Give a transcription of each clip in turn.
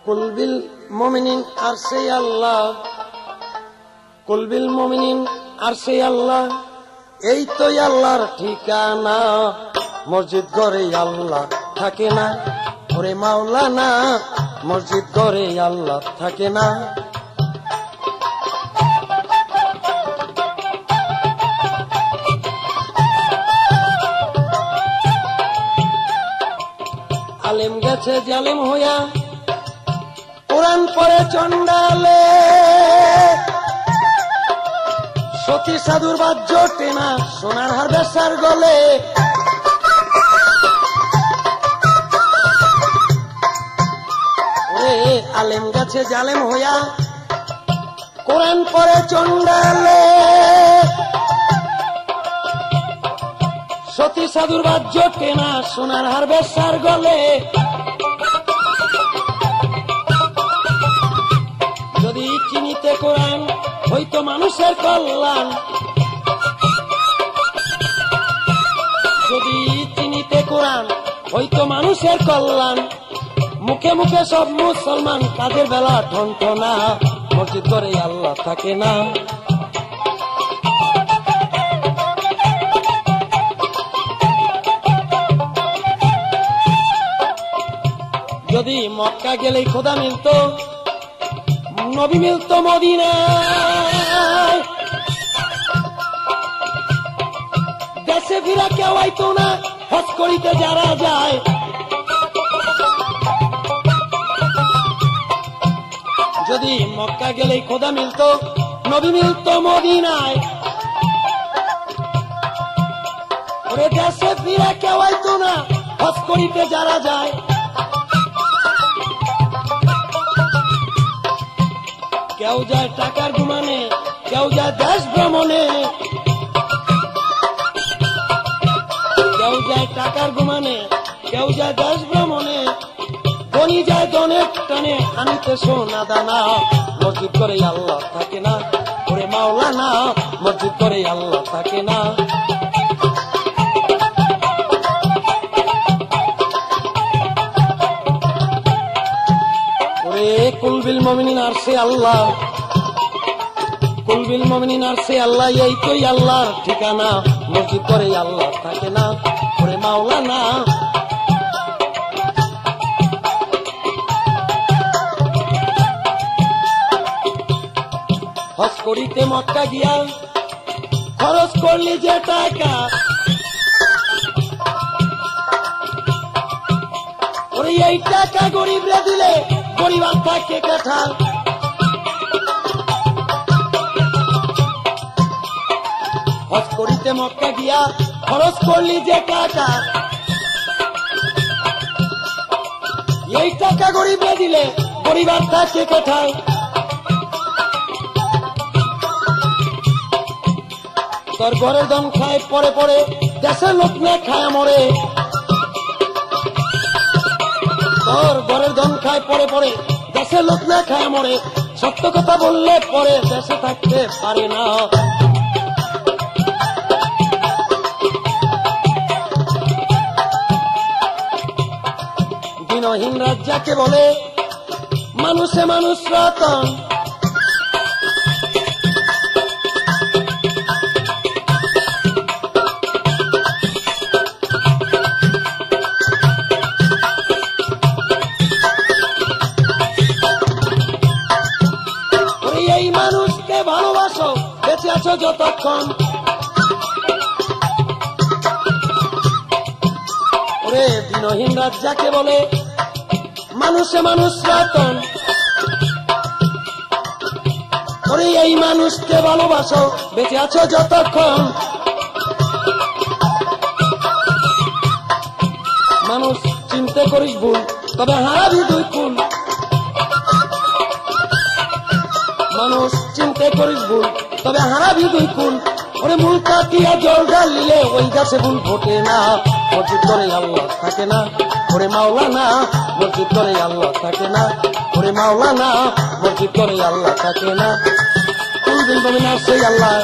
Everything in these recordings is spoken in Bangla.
কুলবিল মুমিনিন আরশে আল্লাহ, কুলবিল মুমিনিন আরশে আল্লাহ, এই তো আল্লাহর ঠিকানা। মসজিদ ঘরে আল্লাহ থাকে না, ওরে মাওলানা, মসজিদ ঘরে আল্লাহ থাকে না। আলেম গেছে জালেম হইয়া, কোরআন পড়ে চন্ডালে, সতী সাধুর বাহ্য টেনা, সোনার হার বেশার গলে। আলেম গেছে জালেম হইয়া, কোরআন পড়ে চন্ডালে, সতী সাধুর বাহ্য টেনা, সোনার হার বেশার গলে। যদি চিনিতে কোরআন হইতো মানুষের কল্যাণ, যদি চিনিতে কোরআন হইতো মানুষের কল্যাণ। মুখে মুখে সব মুসলমান, কাজের বেলা ঠনঠনা, মসজিদ ঘরে আল্লাহ থাকে না। যদি মক্কা গেলেই খোদা মিলত, নবী মিলত মদিনায়, দেশে ফিরা কেউ আইতো না, হজ করিতে যারা যায়। যদি মক্কা গেলেই খোদা মিলত, নবী মিলত মদিনায়, ওরে দেশে ফিরা কেউ আইতো না, হজ করিতে যারা যায়। কেউ যায় টাকার গুমানে, কেউ যায় দেশ ভ্রমণে, কেউ যায় টাকার গুমানে, কেউ যায় দেশ ভ্রমণে। ধনী যায় ধনের টানে, আনিতে সোনা দানা, মসজিদ করে আল্লাহ থাকে না, ওরে মাওলানা, মসজিদ করে আল্লাহ থাকে না। ওরে কুলবিল মুমিনিন আরশে আল্লাহ, কুলবিল মুমিনিন আরশে আল্লাহ, এই তো আল্লাহর ঠিকানা। মসজিদ করে আল্লাহ থাকে না, ওরে মাওলানা। হজ করিতে মক্কা গিয়া খরচ করলি যে টাকা, ওরে এই টাকা গরিবরে দিলে গরিব আর থাকে কাঠা। হজ করিতে মক্কা গিয়া খরচ করলি যে টাকা, এই টাকা গরিবরে দিলে গরিব আর থাকে কোথায়। তোর ঘরের দম খায় পরে পরে, দেশের লোক না খায় মরে। তোর ঘরের দম খায় পরে পরে, দেশের লোক না খায় মরে। সত্য কথা বললে পরে দেশে থাকতে পারে না। দিনহীন রাত যাকে বলে, মানুষে মানুষ রতন। এই মানুষকে ভালোবাসো, বেঁচে আছো যতক্ষণ। ওরে দিনহীন রাত যাকে বলে, মানুষে মানুষ রতন। ওরে এই মানুষকে ভালোবাসো, বেঁচে আছো যতক্ষণ। মানুষ চিনতে করিস ভুল, তবে হারাবি দুই কুল। মানুষ চিনতে করিস ভুল, তবে হারাবি দুই কুল। ওরে মূল কাটিয়া জল ঢালিলে ওই গাছে ফুল ফোটে না। মসজিদ করে আল্লাহ থাকে না, ওরে মাওলানা, মসজিদ করে আল্লাহ থাকে না, ওরে মাওলানা, মসজিদ করে আল্লাহ থাকে না। কুলবিল মুমিনিন আরশে আল্লাহ,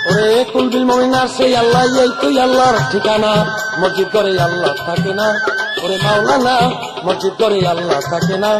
ওরে কুলবিল মুমিনিন আরশে আল্লাহ, এই তুই আল্লাহর ঠিকানা। মসজিদ করে আল্লাহ থাকে না, ওরে মাওলানা মসজিদ করে আল্লাহ থাকে না।